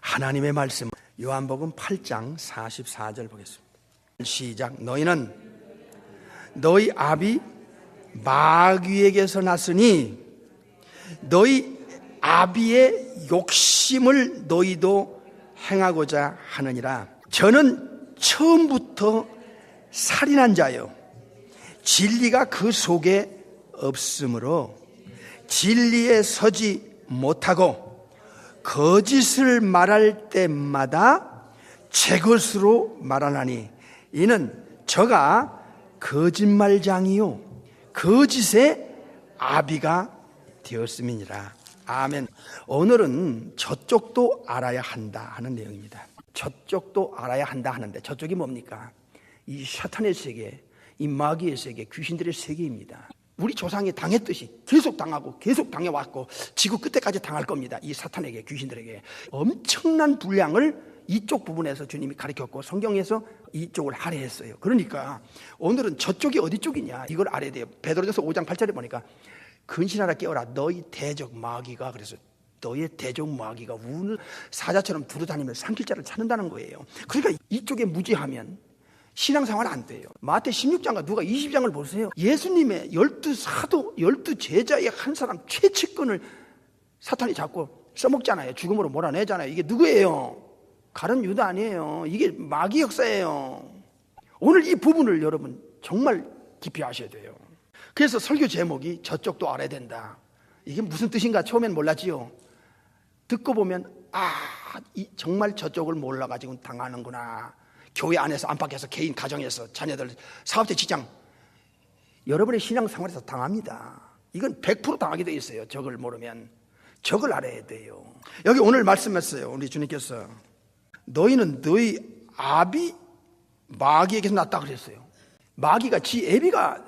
하나님의 말씀 요한복음 8장 44절 보겠습니다. 시작. 너희는 너희 아비 마귀에게서 났으니 너희 아비의 욕심을 너희도 행하고자 하느니라. 저는 처음부터 살인한 자요 진리가 그 속에 없으므로 진리에 서지 못하고 거짓을 말할 때마다 제 것으로 말하나니 이는 저가 거짓말장이요 거짓의 아비가 되었음이니라. 아멘. 오늘은 저쪽도 알아야 한다 하는 내용입니다. 저쪽도 알아야 한다 하는데 저쪽이 뭡니까? 이 사탄의 세계, 이 마귀의 세계, 귀신들의 세계입니다. 우리 조상이 당했듯이 계속 당하고 계속 당해왔고 지구 끝에까지 당할 겁니다. 이 사탄에게, 귀신들에게 엄청난 분량을 이쪽 부분에서 주님이 가르쳤고 성경에서 이쪽을 할애했어요. 그러니까 오늘은 저쪽이 어디 쪽이냐 이걸 알아야 돼요. 베드로전서 5장 8절에 보니까 근신하라 깨어라 너희 대적 마귀가, 그래서 너의 대적 마귀가 우는 사자처럼 두루다니며 삼킬 자를 찾는다는 거예요. 그러니까 이쪽에 무지하면 신앙생활 안 돼요. 마태 16장과 누가 20장을 보세요. 예수님의 12사도 12제자의 한 사람 최측근을 사탄이 잡고 써먹잖아요. 죽음으로 몰아내잖아요. 이게 누구예요? 가룟 유다 아니에요. 이게 마귀 역사예요. 오늘 이 부분을 여러분 정말 깊이 아셔야 돼요. 그래서 설교 제목이 저쪽도 알아야 된다. 이게 무슨 뜻인가 처음엔 몰랐지요. 듣고 보면 정말 저쪽을 몰라가지고 당하는구나. 교회 안에서 안팎에서 개인 가정에서 자녀들 사업체 직장 여러분의 신앙생활에서 당합니다. 이건 100% 당하게 돼 있어요. 적을 모르면. 적을 알아야 돼요. 여기 오늘 말씀했어요. 우리 주님께서 너희는 너희 아비 마귀에게서 났다 그랬어요. 마귀가 지 애비가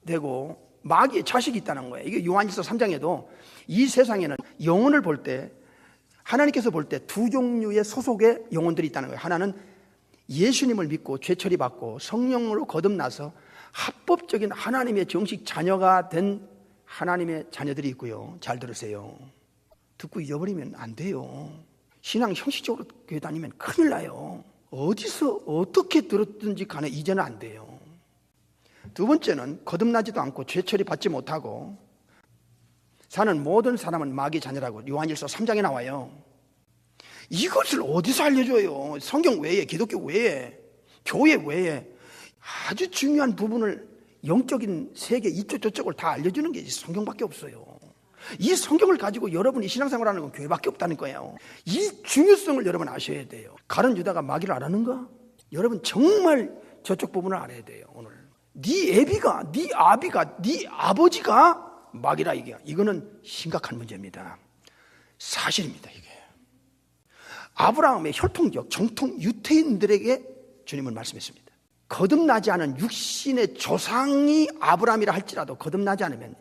되고 마귀의 자식이 있다는 거예요. 이게 요한일서 3장에도 이 세상에는 영혼을 볼 때 하나님께서 볼 때 두 종류의 소속의 영혼들이 있다는 거예요. 하나는 예수님을 믿고 죄처리 받고 성령으로 거듭나서 합법적인 하나님의 정식 자녀가 된 하나님의 자녀들이 있고요. 잘 들으세요. 듣고 잊어버리면 안 돼요. 신앙 형식적으로 교회 다니면 큰일 나요. 어디서 어떻게 들었든지 간에 이제는 안 돼요. 두 번째는 거듭나지도 않고 죄처리 받지 못하고 사는 모든 사람은 마귀 자녀라고 요한일서 3장에 나와요. 이것을 어디서 알려줘요? 성경 외에, 기독교 외에, 교회 외에 아주 중요한 부분을 영적인 세계 이쪽 저쪽을 다 알려주는 게 성경밖에 없어요. 이 성경을 가지고 여러분이 신앙생활하는 건 교회밖에 없다는 거예요. 이 중요성을 여러분 아셔야 돼요. 가룟 유다가 마귀를 알았는가? 여러분 정말 저쪽 부분을 알아야 돼요. 오늘 네 애비가, 네 아비가, 네 아버지가 마귀라 이거는 심각한 문제입니다. 사실입니다. 이게 아브라함의 혈통적 정통 유태인들에게 주님은 말씀했습니다. 거듭나지 않은 육신의 조상이 아브라함이라 할지라도 거듭나지 않으면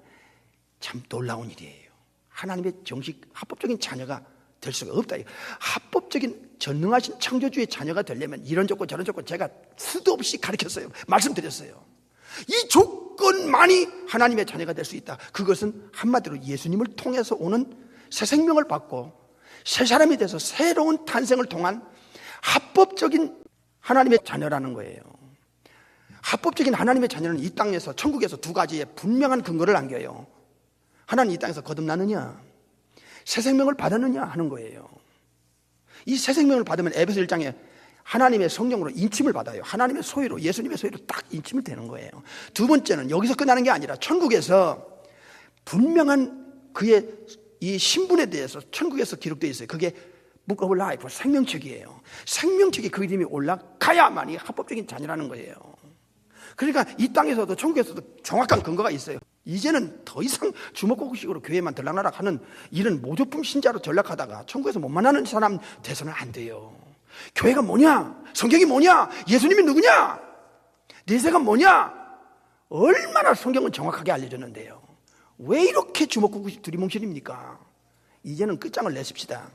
참 놀라운 일이에요. 하나님의 정식 합법적인 자녀가 될 수가 없다. 합법적인 전능하신 창조주의 자녀가 되려면 이런 조건 저런 조건 제가 수도 없이 가르쳤어요. 말씀드렸어요. 이 조건만이 하나님의 자녀가 될 수 있다. 그것은 한마디로 예수님을 통해서 오는 새 생명을 받고 새 사람이 돼서 새로운 탄생을 통한 합법적인 하나님의 자녀라는 거예요. 합법적인 하나님의 자녀는 이 땅에서 천국에서 두 가지의 분명한 근거를 안겨요. 하나님 이 땅에서 거듭나느냐 새 생명을 받았느냐 하는 거예요. 이 새 생명을 받으면 에베소 1장에 하나님의 성령으로 인침을 받아요. 하나님의 소유로, 예수님의 소유로 딱 인침이 되는 거예요. 두 번째는 여기서 끝나는 게 아니라 천국에서 분명한 그의 이 신분에 대해서 천국에서 기록되어 있어요. 그게 Book of Life, 생명책이에요. 생명책이 그 이름이 올라가야만이 합법적인 자녀라는 거예요. 그러니까 이 땅에서도 천국에서도 정확한 근거가 있어요. 이제는 더 이상 주먹구구식으로 교회만 들락날락 하는 이런 모조품 신자로 전락하다가 천국에서 못 만나는 사람 돼서는 안 돼요. 교회가 뭐냐? 성경이 뭐냐? 예수님이 누구냐? 내세가 뭐냐? 얼마나 성경은 정확하게 알려줬는데요. 왜 이렇게 주먹구구식 두리뭉실입니까? 이제는 끝장을 내십시다.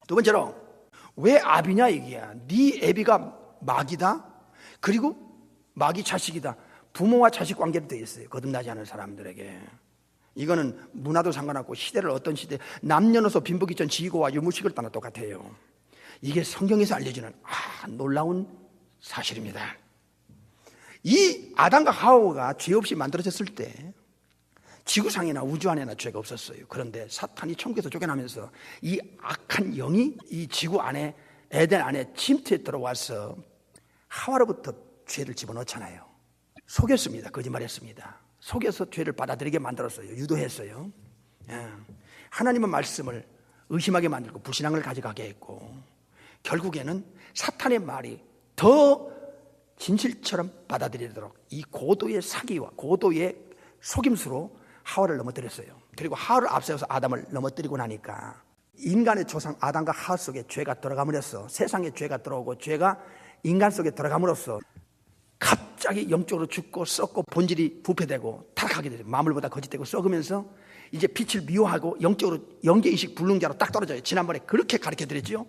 두 번째로 왜 아비냐 얘기야. 네 애비가 마귀다. 그리고 마귀 자식이다. 부모와 자식 관계로 되어 있어요. 거듭나지 않은 사람들에게. 이거는 문화도 상관없고 시대를 어떤 시대 남녀노소 빈부귀천 지고와 유무식을 떠나 똑같아요. 이게 성경에서 알려주는 놀라운 사실입니다. 이 아담과 하와가 죄 없이 만들어졌을 때 지구상이나 우주 안에나 죄가 없었어요. 그런데 사탄이 천국에서 쫓겨나면서 이 악한 영이 이 지구 안에, 에덴 안에 침투해 들어와서 하와로부터 죄를 집어넣잖아요. 속였습니다. 거짓말했습니다. 속여서 죄를 받아들이게 만들었어요. 유도했어요. 하나님의 말씀을 의심하게 만들고 불신앙을 가져가게 했고, 결국에는 사탄의 말이 더 진실처럼 받아들이도록 이 고도의 사기와 고도의 속임수로 하와를 넘어뜨렸어요. 그리고 하와를 앞세워서 아담을 넘어뜨리고 나니까 인간의 조상 아담과 하와 속에 죄가 들어감으로써, 세상에 죄가 들어오고 죄가 인간 속에 들어감으로써 갑자기 영적으로 죽고 썩고 본질이 부패되고 타락하게 되죠. 마물보다 거짓되고 썩으면서 이제 빛을 미워하고 영적으로 영계의식 불능자로 딱 떨어져요. 지난번에 그렇게 가르쳐드렸죠.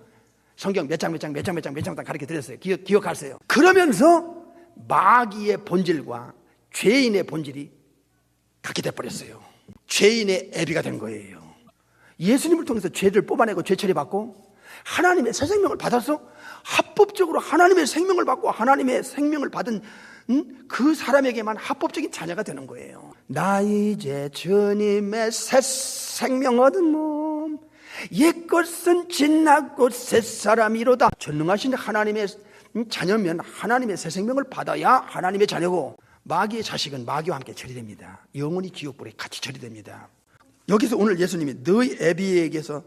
성경 몇 장 가르쳐드렸어요. 기억하세요. 그러면서 마귀의 본질과 죄인의 본질이 같게 돼버렸어요. 죄인의 애비가 된 거예요. 예수님을 통해서 죄를 뽑아내고 죄 처리받고 하나님의 새 생명을 받아서 합법적으로 하나님의 생명을 받고 하나님의 생명을 받은 그 사람에게만 합법적인 자녀가 되는 거예요. 나 이제 주님의 새 생명 얻은 몸, 옛것은 지나고 새 사람이로다. 전능하신 하나님의 자녀면 하나님의 새 생명을 받아야 하나님의 자녀고, 마귀의 자식은 마귀와 함께 처리됩니다. 영원히 지옥불에 같이 처리됩니다. 여기서 오늘 예수님이 너희 애비에게서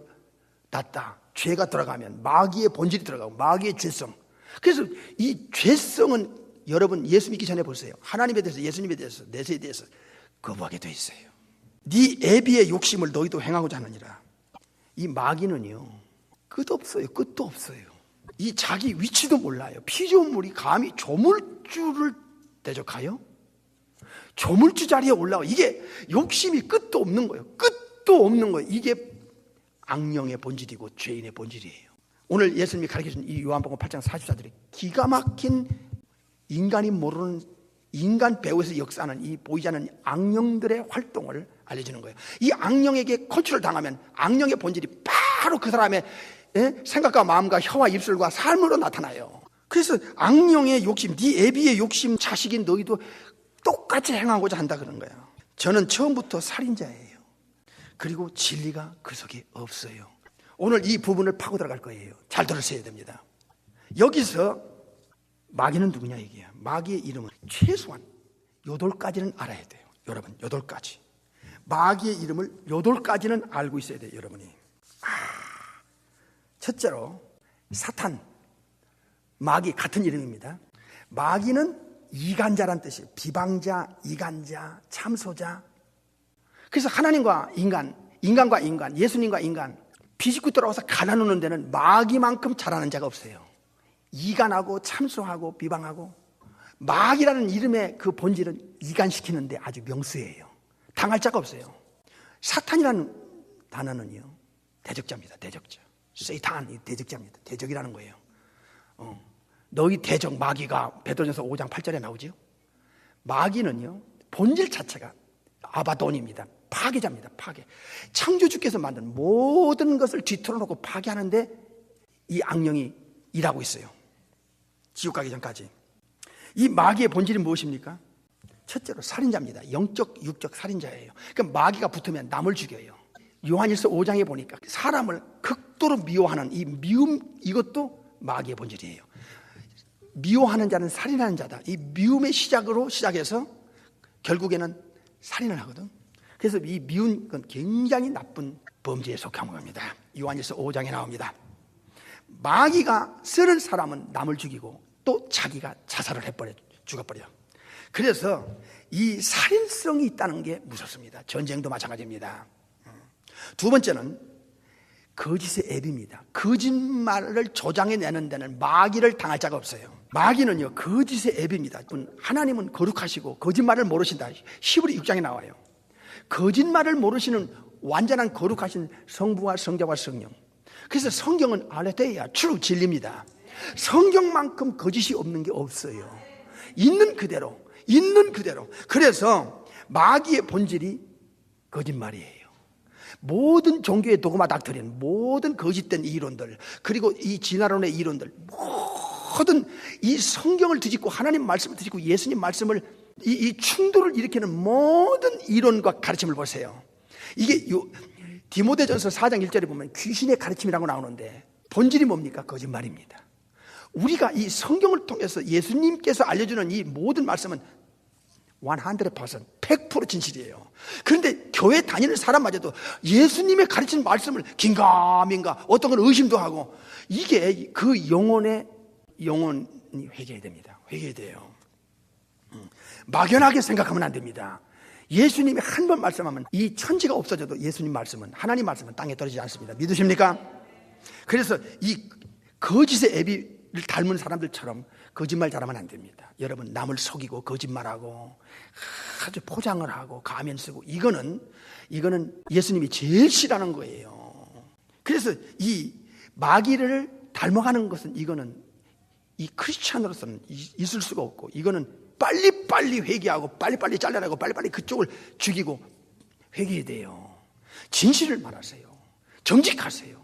났다, 죄가 들어가면 마귀의 본질이 들어가고 마귀의 죄성. 그래서 이 죄성은 여러분 예수 믿기 전에 보세요. 하나님에 대해서, 예수님에 대해서, 내세에 대해서 거부하게 돼 있어요. 네 애비의 욕심을 너희도 행하고자 하느니라. 이 마귀는요, 끝없어요. 끝도 없어요. 이 자기 위치도 몰라요. 피조물이 감히 조물주를 대적하여 조물주 자리에 올라와. 이게 욕심이 끝도 없는 거예요. 끝도 없는 거예요. 이게 악령의 본질이고 죄인의 본질이에요. 오늘 예수님이 가르쳐준 이 요한복음 8장 44절에 기가 막힌, 인간이 모르는, 인간 배후에서 역사하는 이 보이지 않는 악령들의 활동을 알려주는 거예요. 이 악령에게 컨트롤 당하면 악령의 본질이 바로 그 사람의 생각과 마음과 혀와 입술과 삶으로 나타나요. 그래서 악령의 욕심, 네 애비의 욕심, 자식인 너희도 똑같이 행하고자 한다 그런 거예요. 저는 처음부터 살인자예요. 그리고 진리가 그 속에 없어요. 오늘 이 부분을 파고 들어갈 거예요. 잘 들으셔야 됩니다. 여기서 마귀는 누구냐 얘기야. 마귀의 이름은 최소한 8가지는 알아야 돼요. 여러분 8가지. 마귀의 이름을 8가지는 알고 있어야 돼요. 여러분이. 첫째로 사탄, 마귀 같은 이름입니다. 마귀는 이간자란 뜻이에요. 비방자, 이간자, 참소자. 그래서 하나님과 인간, 인간과 인간, 예수님과 인간 비집고 들어와서 갈라놓는 데는 마귀만큼 잘하는 자가 없어요. 이간하고 참소하고 비방하고, 마귀라는 이름의 그 본질은 이간시키는데 아주 명수예요. 당할 자가 없어요. 사탄이라는 단어는요, 대적자입니다. 대적자. 세이탄이 대적자입니다. 대적이라는 거예요. 너희 대적 마귀가 베드로전서 5장 8절에 나오죠. 마귀는요, 본질 자체가 아바돈입니다. 파괴자입니다. 파괴. 창조주께서 만든 모든 것을 뒤틀어놓고 파괴하는데 이 악령이 일하고 있어요. 지옥 가기 전까지. 이 마귀의 본질이 무엇입니까? 첫째로 살인자입니다. 영적, 육적 살인자예요. 그러니까 마귀가 붙으면 남을 죽여요. 요한일서 5장에 보니까 사람을 극도로 미워하는 이 미움, 이것도 마귀의 본질이에요. 미워하는 자는 살인하는 자다. 이 미움의 시작으로 시작해서 결국에는 살인을 하거든. 그래서 이 미운 건 굉장히 나쁜 범죄에 속한 겁니다. 요한일서 5장에 나옵니다. 마귀가 쓰는 사람은 남을 죽이고 또 자기가 자살을 해버려, 죽어버려. 그래서 이 살인성이 있다는 게 무섭습니다. 전쟁도 마찬가지입니다. 두 번째는 거짓의 앱입니다. 거짓말을 조장해내는 데는 마귀를 당할 자가 없어요. 마귀는요, 거짓의 앱입니다. 하나님은 거룩하시고 거짓말을 모르신다. 히브리 6장에 나와요. 거짓말을 모르시는 완전한 거룩하신 성부와 성자와 성령. 그래서 성경은 알레테이아, true, 진리입니다. 성경만큼 거짓이 없는 게 없어요. 있는 그대로, 있는 그대로. 그래서 마귀의 본질이 거짓말이에요. 모든 종교의 도그마 닥트린, 모든 거짓된 이론들, 그리고 이 진화론의 이론들, 모든 이 성경을 뒤집고 하나님 말씀을 뒤집고 예수님 말씀을 이 충돌을 일으키는 모든 이론과 가르침을 보세요. 이게 디모데전서 4장 1절에 보면 귀신의 가르침이라고 나오는데 본질이 뭡니까? 거짓말입니다. 우리가 이 성경을 통해서 예수님께서 알려주는 이 모든 말씀은 100% 진실이에요. 그런데 교회 다니는 사람마저도 예수님의 가르치는 말씀을 긴가민가 어떤 건 의심도 하고, 이게 그 영혼이 회개해야 됩니다. 회개해야 돼요. 막연하게 생각하면 안 됩니다. 예수님이 한 번 말씀하면 이 천지가 없어져도 예수님 말씀은, 하나님 말씀은 땅에 떨어지지 않습니다. 믿으십니까? 그래서 이 거짓의 애비를 닮은 사람들처럼 거짓말 잘하면 안 됩니다. 여러분, 남을 속이고 거짓말하고 아주 포장을 하고 가면 쓰고, 이거는 예수님이 제일 싫어하는 거예요. 그래서 이 마귀를 닮아가는 것은, 이거는 이 크리스찬으로서는 있을 수가 없고, 이거는 빨리빨리 회개하고 빨리빨리 잘라내고 빨리빨리 그쪽을 죽이고 회개해야 돼요. 진실을 말하세요. 정직하세요.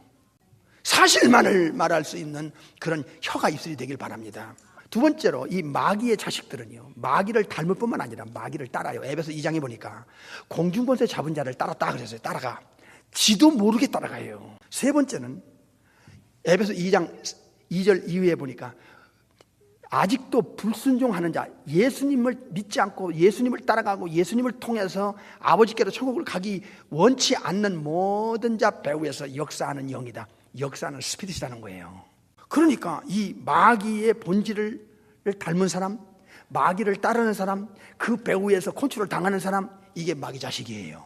사실만을 말할 수 있는 그런 혀가 입술이 되길 바랍니다. 두 번째로, 이 마귀의 자식들은요, 마귀를 닮을 뿐만 아니라 마귀를 따라요. 에베소 2장에 보니까 공중권세 잡은 자를 따랐다 그랬어요. 따라가. 지도 모르게 따라가요. 세 번째는 에베소 2장 2절 이후에 보니까 아직도 불순종하는 자, 예수님을 믿지 않고 예수님을 따라가고 예수님을 통해서 아버지께로 천국을 가기 원치 않는 모든 자 배후에서 역사하는 영이다. 역사하는 스피릿이라는 거예요. 그러니까 이 마귀의 본질을 닮은 사람, 마귀를 따르는 사람, 그 배후에서 컨트롤 당하는 사람, 이게 마귀 자식이에요.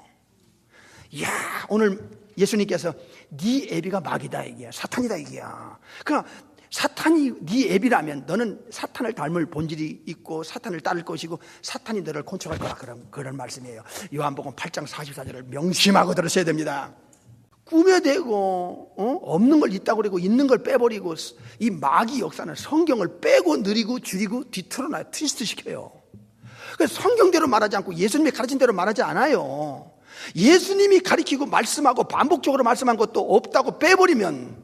이야, 오늘 예수님께서 네 애비가 마귀다 이게야, 사탄이다 이게야. 그러나 사탄이 네 애비라면 너는 사탄을 닮을 본질이 있고 사탄을 따를 것이고 사탄이 너를 컨트롤할 거라, 그런 말씀이에요. 요한복음 8장 44절을 명심하고 들으셔야 됩니다. 꾸며대고 없는 걸 있다고 그러고 있는 걸 빼버리고, 이 마귀 역사는 성경을 빼고 느리고 줄이고 뒤틀어놔요. 트위스트 시켜요. 그래서 성경대로 말하지 않고 예수님이 가르친 대로 말하지 않아요. 예수님이 가르치고 말씀하고 반복적으로 말씀한 것도 없다고 빼버리면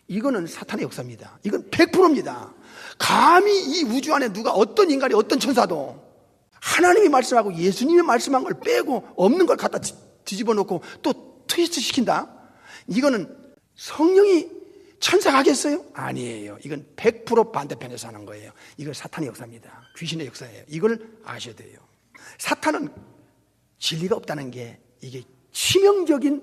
이거는 사탄의 역사입니다. 이건 100%입니다. 감히 이 우주 안에 누가, 어떤 인간이, 어떤 천사도 하나님이 말씀하고 예수님이 말씀한 걸 빼고 없는 걸 갖다 뒤집어 놓고 또 트위스트 시킨다? 이거는 성령이 천사가 하겠어요? 아니에요. 이건 100% 반대편에서 하는 거예요. 이건 사탄의 역사입니다. 귀신의 역사예요. 이걸 아셔야 돼요. 사탄은 진리가 없다는 게 이게 치명적인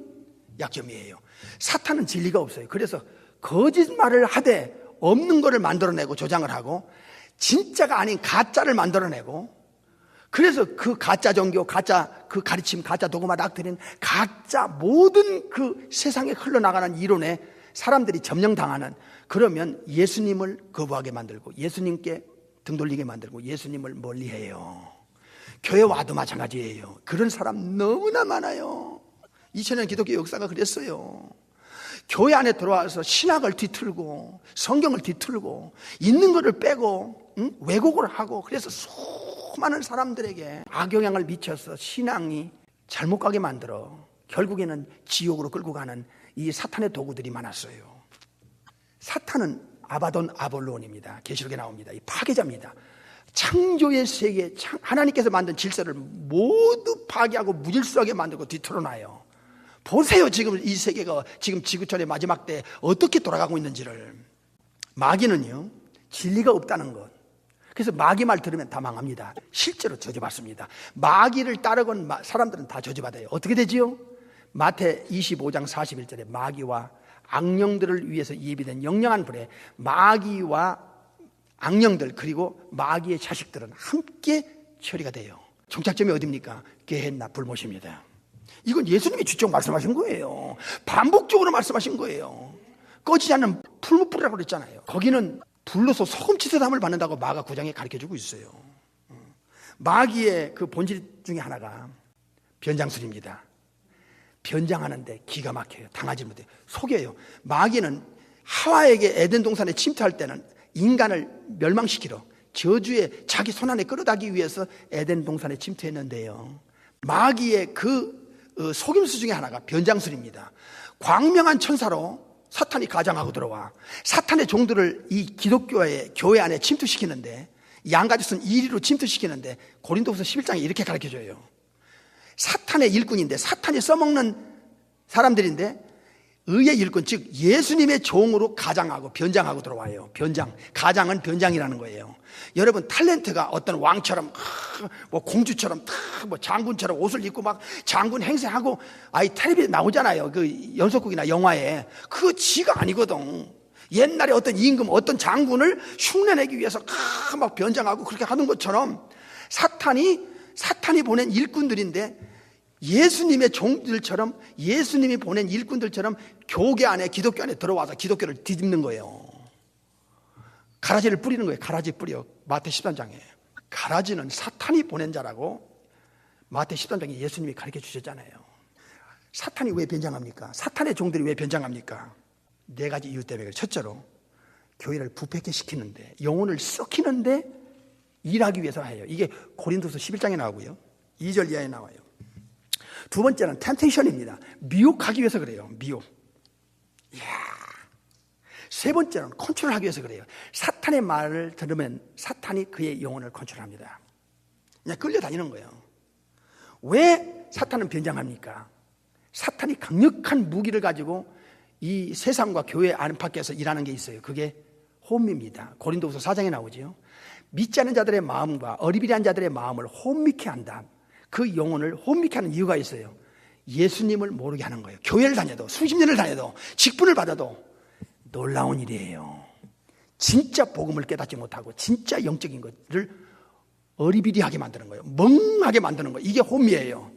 약점이에요. 사탄은 진리가 없어요. 그래서 거짓말을 하되 없는 거를 만들어내고 조장을 하고 진짜가 아닌 가짜를 만들어내고, 그래서 그 가짜 종교, 가짜 그 가르침, 가짜 도그마 닥트린, 가짜 모든 그 세상에 흘러나가는 이론에 사람들이 점령당하는, 그러면 예수님을 거부하게 만들고 예수님께 등 돌리게 만들고 예수님을 멀리해요. 교회 와도 마찬가지예요. 그런 사람 너무나 많아요. 2000년 기독교 역사가 그랬어요. 교회 안에 들어와서 신학을 뒤틀고 성경을 뒤틀고 있는 것을 빼고 왜곡을 하고, 그래서 수많은 사람들에게 악영향을 미쳐서 신앙이 잘못 가게 만들어 결국에는 지옥으로 끌고 가는 이 사탄의 도구들이 많았어요. 사탄은 아바돈 아볼론입니다. 계시록에 나옵니다. 이 파괴자입니다. 창조의 세계, 하나님께서 만든 질서를 모두 파괴하고 무질서하게 만들고 뒤틀어놔요. 보세요. 지금 이 세계가 지금 지구촌의 마지막 때 어떻게 돌아가고 있는지를. 마귀는요, 진리가 없다는 것. 그래서 마귀 말 들으면 다 망합니다. 실제로 저주받습니다. 마귀를 따르건 사람들은 다 저주받아요. 어떻게 되지요? 마태 25장 41절에 마귀와 악령들을 위해서 예비된 영영한 불에 마귀와 악령들 그리고 마귀의 자식들은 함께 처리가 돼요. 종착점이 어디입니까? 게헨나 불못입니다. 이건 예수님이 직접 말씀하신 거예요. 반복적으로 말씀하신 거예요. 꺼지지 않는 풀무불이라고 그랬잖아요. 거기는 불로서 소금치사담을 받는다고 마가 9장에 가르쳐주고 있어요. 마귀의 그 본질 중에 하나가 변장술입니다. 변장하는데 기가 막혀요. 당하지 못해요. 속여요. 마귀는 하와에게 에덴 동산에 침투할 때는 인간을 멸망시키러 저주에 자기 손안에 끌어다기 위해서 에덴 동산에 침투했는데요, 마귀의 그 속임수 중에 하나가 변장술입니다. 광명한 천사로 사탄이 가장하고 들어와 사탄의 종들을 이 기독교의 교회 안에 침투시키는데, 양가지 쓴 이리로 침투시키는데, 고린도후서 11장에 이렇게 가르쳐줘요. 사탄의 일꾼인데, 사탄이 써먹는 사람들인데 의의 일꾼, 즉 예수님의 종으로 가장하고 변장하고 들어와요. 변장, 가장은 변장이라는 거예요. 여러분, 탤런트가 어떤 왕처럼 뭐 공주처럼 뭐 장군처럼 옷을 입고 막 장군 행세하고 텔레비에 나오잖아요. 그 연속극이나 영화에. 그거 지가 아니거든. 옛날에 어떤 임금, 어떤 장군을 흉내내기 위해서 막 변장하고 그렇게 하는 것처럼 사탄이 보낸 일꾼들인데, 예수님의 종들처럼, 예수님이 보낸 일꾼들처럼 교계 안에, 기독교 안에 들어와서 기독교를 뒤집는 거예요. 가라지를 뿌리는 거예요. 가라지 뿌려. 마태 13장에 가라지는 사탄이 보낸 자라고 마태 13장에 예수님이 가르쳐 주셨잖아요. 사탄이 왜 변장합니까? 사탄의 종들이 왜 변장합니까? 네 가지 이유 때문에. 첫째로 교회를 부패케 시키는데, 영혼을 썩히는데 일하기 위해서 해요. 이게 고린도서 11장에 나오고요, 2절 이하에 나와요. 두 번째는 템테이션입니다. 미혹하기 위해서 그래요. 미혹. 이야. 세 번째는 컨트롤하기 위해서 그래요. 사탄의 말을 들으면 사탄이 그의 영혼을 컨트롤합니다. 그냥 끌려다니는 거예요. 왜 사탄은 변장합니까? 사탄이 강력한 무기를 가지고 이 세상과 교회 안팎에서 일하는 게 있어요. 그게 혼미입니다. 고린도후서 4장에 나오죠. 믿지 않는 자들의 마음과 어리비리한 자들의 마음을 혼미케 한다. 그 영혼을 혼미케 하는 이유가 있어요. 예수님을 모르게 하는 거예요. 교회를 다녀도, 수십 년을 다녀도, 직분을 받아도 놀라운 일이에요. 진짜 복음을 깨닫지 못하고 진짜 영적인 것을 어리비리하게 만드는 거예요. 멍하게 만드는 거예요. 이게 혼미예요.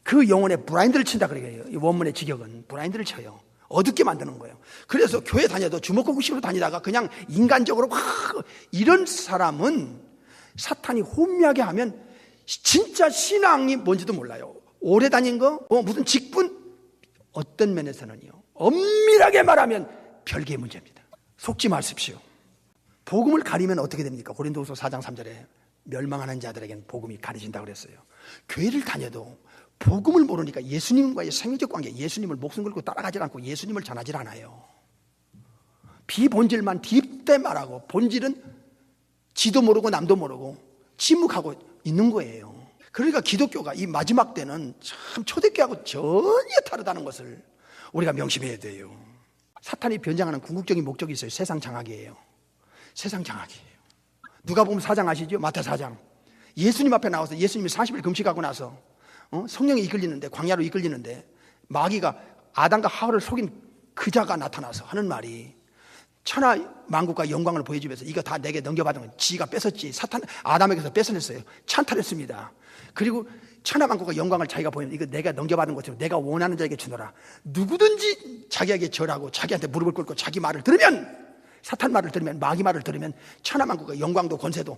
그 영혼에 블라인드를 친다 그래요. 이 원문의 직역은 블라인드를 쳐요. 어둡게 만드는 거예요. 그래서 교회 다녀도 주먹구구식으로 다니다가 그냥 인간적으로 이런 사람은 사탄이 혼미하게 하면 진짜 신앙이 뭔지도 몰라요. 오래 다닌 거, 무슨 직분, 어떤 면에서는요, 엄밀하게 말하면 별개의 문제입니다. 속지 마십시오. 복음을 가리면 어떻게 됩니까? 고린도후서 4장 3절에 멸망하는 자들에게는 복음이 가려진다고 그랬어요. 교회를 다녀도 복음을 모르니까 예수님과의 생애적 관계, 예수님을 목숨 걸고 따라가지 않고 예수님을 전하지 않아요. 비본질만 뒷대 말하고, 본질은 지도 모르고 남도 모르고 침묵하고 있는 거예요. 그러니까 기독교가 이 마지막 때는 참 초대교회하고 전혀 다르다는 것을 우리가 명심해야 돼요. 사탄이 변장하는 궁극적인 목적이 있어요. 세상 장악이에요. 세상 장악이에요. 누가복음 4장 아시죠? 마태 4장. 예수님 앞에 나와서 예수님이 40일 금식하고 나서 성령이 이끌리는데, 광야로 이끌리는데 마귀가 아담과 하와를 속인 그 자가 나타나서 하는 말이, 천하 만국과 영광을 보여주면서 이거 다 내게 넘겨받은 건 지가 뺏었지. 사탄 아담에게서 뺏어냈어요. 찬탈했습니다. 그리고 천하 만국과 영광을 자기가 보이면 이거 내가 넘겨받은 것처럼 내가 원하는 자에게 주노라. 누구든지 자기에게 절하고 자기한테 무릎을 꿇고 자기 말을 들으면, 사탄 말을 들으면, 마귀 말을 들으면 천하 만국과 영광도 권세도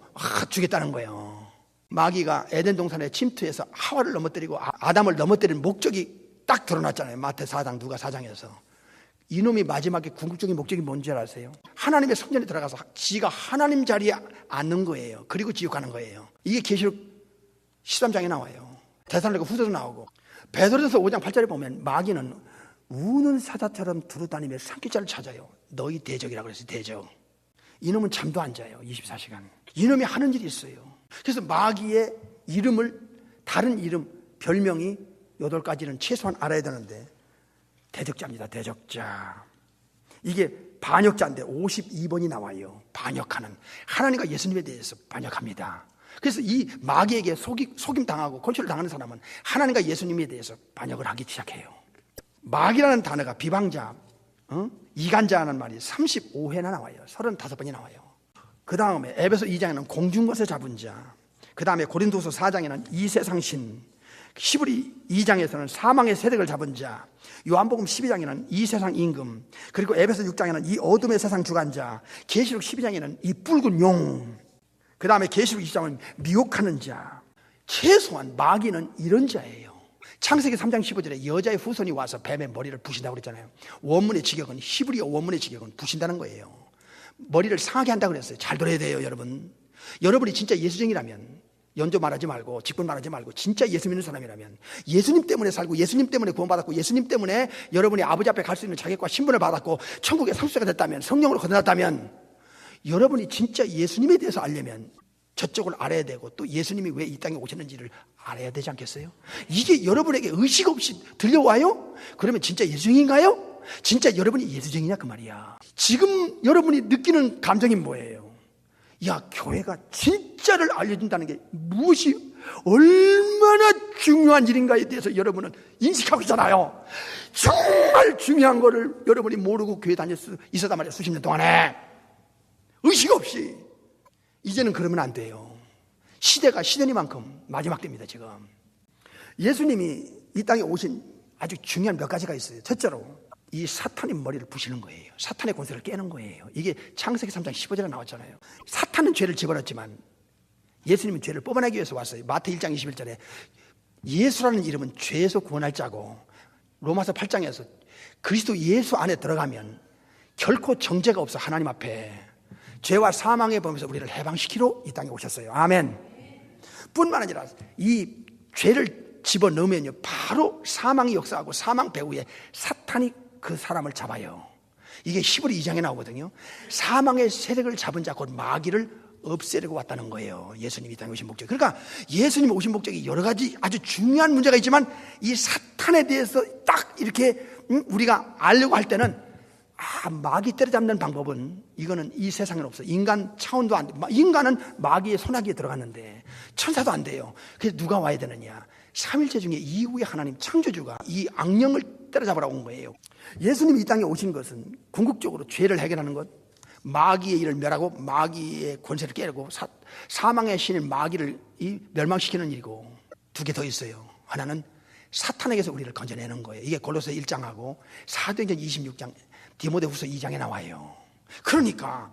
주겠다는 거예요. 마귀가 에덴 동산에 침투해서 하와를 넘어뜨리고 아담을 넘어뜨리는 목적이 딱 드러났잖아요. 마태 4장, 누가 4장에서. 이놈이 마지막에 궁극적인 목적이 뭔지 아세요? 하나님의 성전에 들어가서 지가 하나님 자리에 앉는 거예요. 그리고 지옥하는 거예요. 이게 계시록 13장에 나와요. 데살로니가 후서도 나오고. 베드로전서 5장 8절에 보면 마귀는 우는 사자처럼 두루다니며 산기자를 찾아요. 너희 대적이라고 그랬어요. 대적. 이놈은 잠도 안 자요. 24시간. 이놈이 하는 일이 있어요. 그래서 마귀의 이름을, 다른 이름, 별명이 8가지는 최소한 알아야 되는데, 대적자입니다. 대적자. 이게 반역자인데 52번이 나와요. 반역하는. 하나님과 예수님에 대해서 반역합니다. 그래서 이 마귀에게 속임당하고 컨트롤 당하는 사람은 하나님과 예수님에 대해서 반역을 하기 시작해요. 마귀라는 단어가 비방자, 이간자라는 말이 35회나 나와요. 35번이 나와요. 그 다음에 에베소 2장에는 공중것에 잡은 자, 그 다음에 고린도서 4장에는 이 세상 신, 히브리 2장에서는 사망의 세력을 잡은 자, 요한복음 12장에는 이 세상 임금, 그리고 에베소 6장에는 이 어둠의 세상 주관자, 계시록 12장에는 이 붉은 용, 그 다음에 계시록 20장은 미혹하는 자. 최소한 마귀는 이런 자예요. 창세기 3장 15절에 여자의 후손이 와서 뱀의 머리를 부신다고 그랬잖아요. 원문의 직역은, 히브리어 원문의 직역은 부신다는 거예요. 머리를 상하게 한다고 그랬어요. 잘 들어야 돼요, 여러분. 여러분이 진짜 예수쟁이라면, 연조 말하지 말고 직분 말하지 말고 진짜 예수 믿는 사람이라면, 예수님 때문에 살고 예수님 때문에 구원받았고 예수님 때문에 여러분이 아버지 앞에 갈 수 있는 자격과 신분을 받았고 천국의 상수자가 됐다면, 성령으로 거듭났다면, 여러분이 진짜 예수님에 대해서 알려면 저쪽을 알아야 되고 또 예수님이 왜 이 땅에 오셨는지를 알아야 되지 않겠어요? 이게 여러분에게 의식 없이 들려와요? 그러면 진짜 예수쟁인가요? 진짜 여러분이 예수쟁이냐 그 말이야. 지금 여러분이 느끼는 감정이 뭐예요? 야, 교회가 진짜를 알려준다는 게 무엇이 얼마나 중요한 일인가에 대해서 여러분은 인식하고 있잖아요. 정말 중요한 거를 여러분이 모르고 교회 다닐 수 있었단 말이에요. 수십 년 동안에 의식 없이. 이제는 그러면 안 돼요. 시대가 시대니만큼 마지막 때입니다. 지금 예수님이 이 땅에 오신 아주 중요한 몇 가지가 있어요. 첫째로 이 사탄의 머리를 부시는 거예요. 사탄의 권세를 깨는 거예요. 이게 창세기 3장 15절에 나왔잖아요. 사탄은 죄를 집어넣었지만 예수님은 죄를 뽑아내기 위해서 왔어요. 마태 1장 21절에 예수라는 이름은 죄에서 구원할 자고, 로마서 8장에서 그리스도 예수 안에 들어가면 결코 정죄가 없어 하나님 앞에 죄와 사망의 범에서 우리를 해방시키러 이 땅에 오셨어요. 아멘. 뿐만 아니라 이 죄를 집어넣으면요 바로 사망이 역사하고 사망 배후에 사탄이 그 사람을 잡아요. 이게 히브리 2장에 나오거든요. 사망의 세력을 잡은 자 곧 마귀를 없애려고 왔다는 거예요. 예수님이 이 땅에 오신 목적. 그러니까 예수님이 오신 목적이 여러 가지 아주 중요한 문제가 있지만 이 사탄에 대해서 딱 이렇게 우리가 알려고 할 때는 마귀 때려잡는 방법은 이거는 이 세상에는 없어. 인간 차원도 안 돼. 인간은 마귀의 손아귀에 들어갔는데 천사도 안 돼요. 그래서 누가 와야 되느냐? 삼일체 중에 이후에 하나님 창조주가 이 악령을 때려잡으러 온 거예요. 예수님이 이 땅에 오신 것은 궁극적으로 죄를 해결하는 것, 마귀의 일을 멸하고 마귀의 권세를 깨고 사망의 신인 마귀를 멸망시키는 일이고, 두 개 더 있어요. 하나는 사탄에게서 우리를 건져내는 거예요. 이게 골로새 1장하고 사도행전 26장, 디모데후서 2장에 나와요. 그러니까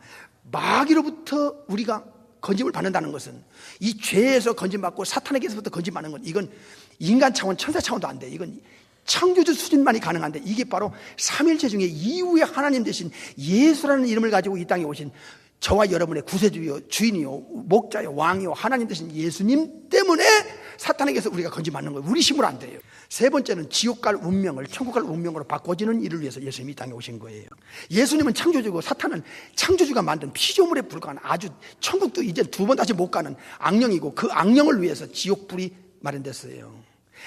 마귀로부터 우리가 건짐을 받는다는 것은, 이 죄에서 건짐받고 사탄에게서부터 건짐받는 건, 이건 인간 차원, 천사 차원도 안 돼. 이건 창조주 수준만이 가능한데, 이게 바로 삼일체 중에 이후에 하나님 대신 예수라는 이름을 가지고 이 땅에 오신 저와 여러분의 구세주요, 주인이요, 목자요, 왕이요, 하나님 대신 예수님 때문에 사탄에게서 우리가 건짐받는 거예요. 우리 힘으로 안 돼요. 세 번째는 지옥 갈 운명을 천국 갈 운명으로 바꿔지는 일을 위해서 예수님이 이 땅에 오신 거예요. 예수님은 창조주고 사탄은 창조주가 만든 피조물에 불과한 아주, 천국도 이제 두 번 다시 못 가는 악령이고, 그 악령을 위해서 지옥불이 마련됐어요.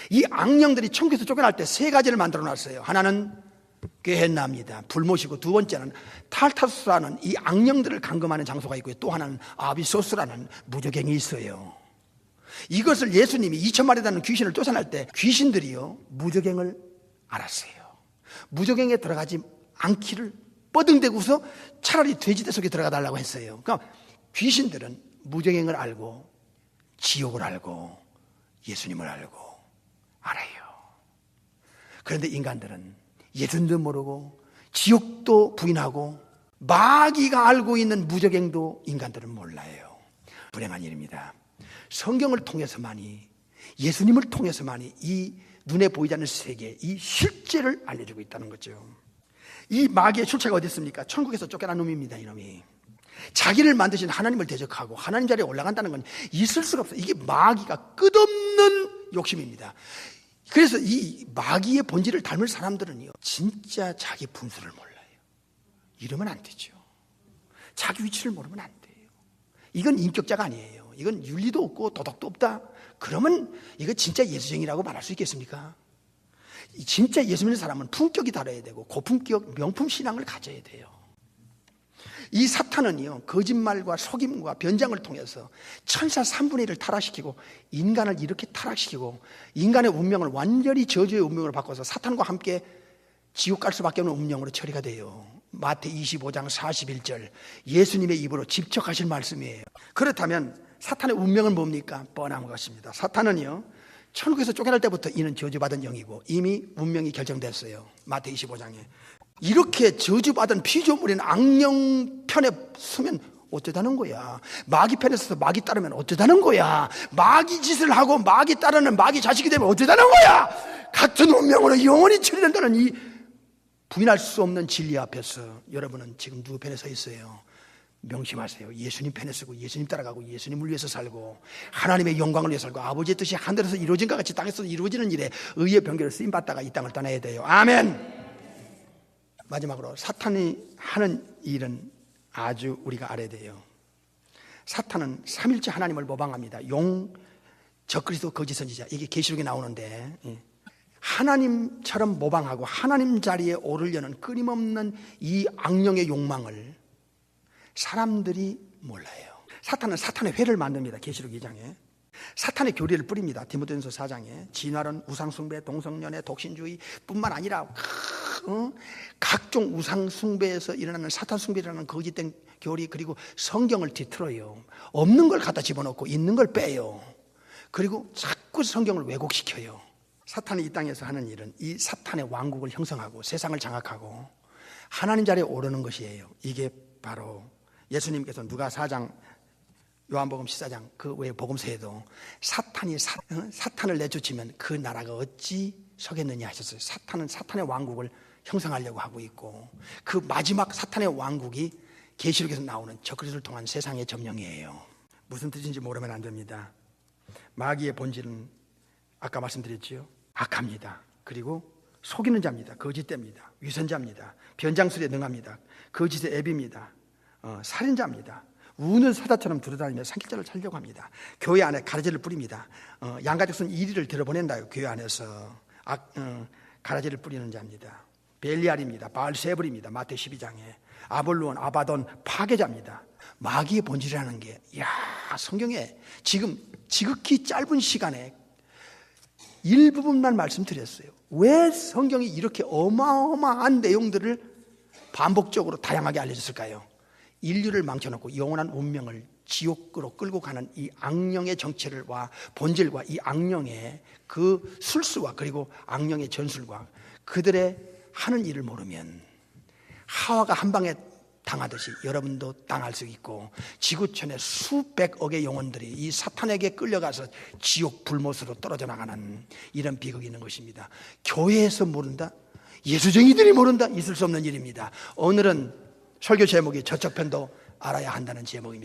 이 악령들이 천국에서 쫓겨날 때 세 가지를 만들어 놨어요. 하나는 게헨나입니다. 불못이고, 두 번째는 탈타수라는 이 악령들을 감금하는 장소가 있고요. 또 하나는 아비소스라는 무저갱이 있어요. 이것을 예수님이 2,000마리 되는 귀신을 쫓아낼 때 귀신들이요 무저갱을 알았어요. 무저갱에 들어가지 않기를 뻐등대고서 차라리 돼지대 속에 들어가 달라고 했어요. 그러니까 귀신들은 무저갱을 알고 지옥을 알고 예수님을 알고 알아요. 그런데 인간들은 예수님도 모르고 지옥도 부인하고 마귀가 알고 있는 무저갱도 인간들은 몰라요. 불행한 일입니다. 성경을 통해서만이, 예수님을 통해서만이 이 눈에 보이지 않는 세계, 이 실제를 알려주고 있다는 거죠. 이 마귀의 출처가 어디 있습니까? 천국에서 쫓겨난 놈입니다. 이놈이 자기를 만드신 하나님을 대적하고 하나님 자리에 올라간다는 건 있을 수가 없어요. 이게 마귀가 끝없는 욕심입니다. 그래서 이 마귀의 본질을 닮을 사람들은요 진짜 자기 분수를 몰라요. 이러면 안 되죠. 자기 위치를 모르면 안 돼요. 이건 인격자가 아니에요. 이건 윤리도 없고 도덕도 없다. 그러면 이거 진짜 예수쟁이라고 말할 수 있겠습니까? 진짜 예수 믿는 사람은 품격이 달아야 되고 고품격 명품 신앙을 가져야 돼요. 이 사탄은요 거짓말과 속임과 변장을 통해서 천사 3분의 1을 타락시키고 인간을 이렇게 타락시키고 인간의 운명을 완전히 저주의 운명으로 바꿔서 사탄과 함께 지옥 갈 수밖에 없는 운명으로 처리가 돼요. 마태 25장 41절 예수님의 입으로 직접 하실 말씀이에요. 그렇다면 사탄의 운명은 뭡니까? 뻔한 것입니다. 사탄은요 천국에서 쫓겨날 때부터 이는 저주받은 영이고 이미 운명이 결정됐어요. 마태 25장에 이렇게 저주받은 피조물인 악령 편에 서면 어쩌다는 거야. 마귀 편에 서서 마귀 따르면 어쩌다는 거야. 마귀 짓을 하고 마귀 따르는 마귀 자식이 되면 어쩌다는 거야. 같은 운명으로 영원히 처리된다는 이 부인할 수 없는 진리 앞에서 여러분은 지금 누구 편에 서 있어요? 명심하세요. 예수님 편에 서고 예수님 따라가고 예수님을 위해서 살고 하나님의 영광을 위해서 살고 아버지의 뜻이 하늘에서 이루어진 것 같이 땅에서 이루어지는 일에 의의 병기를 쓰임받다가 이 땅을 떠나야 돼요. 아멘. 마지막으로 사탄이 하는 일은 아주 우리가 알아야 돼요. 사탄은 삼일째 하나님을 모방합니다. 적그리스도 거짓 선지자, 이게 계시록에 나오는데 하나님처럼 모방하고 하나님 자리에 오르려는 끊임없는 이 악령의 욕망을 사람들이 몰라요. 사탄은 사탄의 회를 만듭니다. 계시록 2장에 사탄의 교리를 뿌립니다. 디모데전서 4장에 진화론, 우상숭배, 동성연애, 독신주의 뿐만 아니라 각종 우상숭배에서 일어나는 사탄숭배라는 거짓된 교리, 그리고 성경을 뒤틀어요. 없는 걸 갖다 집어넣고 있는 걸 빼요. 그리고 자꾸 성경을 왜곡시켜요. 사탄이 이 땅에서 하는 일은 이 사탄의 왕국을 형성하고 세상을 장악하고 하나님 자리에 오르는 것이에요. 이게 바로 예수님께서 누가 4장, 요한복음 14장 그 외에 복음서에도 사탄을 내쫓으면 그 나라가 어찌 서겠느냐 하셨어요. 사탄은 사탄의 왕국을 형성하려고 하고 있고 그 마지막 사탄의 왕국이 계시록에서 나오는 적그리스도를 통한 세상의 점령이에요. 무슨 뜻인지 모르면 안 됩니다. 마귀의 본질은 아까 말씀드렸지요. 악합니다. 그리고 속이는 자입니다. 거짓됩니다. 위선자입니다. 변장술에 능합니다. 거짓의 앱입니다. 살인자입니다. 우는 사자처럼 두루다니며 산길자를 살려고 합니다. 교회 안에 가라지를 뿌립니다. 양가적선 1위를 들어보낸다요. 교회 안에서 가라지를 뿌리는 자입니다. 벨리알입니다. 바알세불입니다. 마태 12장에 아볼론, 아바돈 파괴자입니다. 마귀의 본질이라는 게 성경에 지금 지극히 짧은 시간에 일부분만 말씀드렸어요. 왜 성경이 이렇게 어마어마한 내용들을 반복적으로 다양하게 알려줬을까요? 인류를 망쳐놓고 영원한 운명을 지옥으로 끌고 가는 이 악령의 정체와 본질과 이 악령의 그 술수와 그리고 악령의 전술과 그들의 하는 일을 모르면 하와가 한 방에 당하듯이 여러분도 당할 수 있고 지구촌의 수백억의 영혼들이 이 사탄에게 끌려가서 지옥 불못으로 떨어져 나가는 이런 비극이 있는 것입니다. 교회에서 모른다? 예수쟁이들이 모른다? 있을 수 없는 일입니다. 오늘은 설교 제목이 저쪽 편도 알아야 한다는 제목입니다.